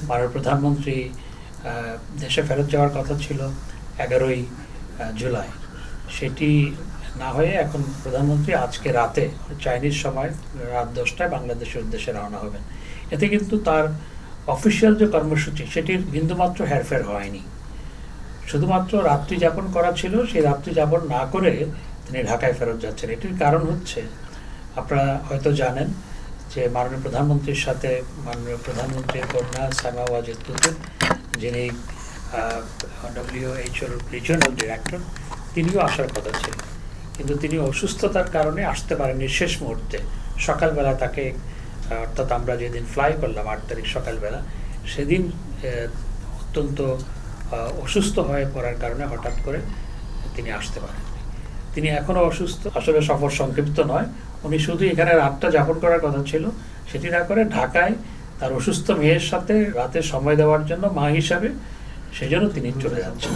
মাননীয় প্রধানমন্ত্রী দেশে ফেরত যাওয়ার কথা ছিল 11ই জুলাই, সেটি না হয়ে এখন প্রধানমন্ত্রী আজকে রাতে চাইনিজ সময় রাত 10টায় বাংলাদেশের উদ্দেশ্যে রওনা হবেন। এতে কিন্তু তার অফিসিয়াল যে কর্মসূচি সেটির বিন্দুমাত্র হেরফের হয়নি। শুধুমাত্র রাত্রি যাপন করা ছিল, সেই রাত্রি যাপন না করে তিনি ঢাকায় ফেরত যাচ্ছেন। এটির কারণ হচ্ছে, আপনারা হয়তো জানেন যে মাননীয় প্রধানমন্ত্রীর সাথে মাননীয় প্রধানমন্ত্রীর কন্যা সাইমা ওয়াজেদ তুতুন, যিনি WHO রিজিওনাল ডিরেক্টর, তিনিও আসার কথা ছিল, কিন্তু তিনি অসুস্থতার কারণে আসতে পারেননি। শেষ মুহূর্তে সকালবেলা তাকে, অর্থাৎ আমরা যেদিন ফ্লাই করলাম 8 তারিখ সকালবেলা, সেদিন অত্যন্ত অসুস্থ হয়ে পড়ার কারণে হঠাৎ করে তিনি আসতে পারেননি। তিনি এখনও অসুস্থ। আসলে সফর সংক্ষিপ্ত নয়, উনি শুধু এখানে রাতটা যাপন করার কথা ছিল, সেটি না করে ঢাকায় তার অসুস্থ মেয়ের সাথে রাতে সময় দেওয়ার জন্য, মা হিসাবে, সেজন্য তিনি চলে যাচ্ছেন।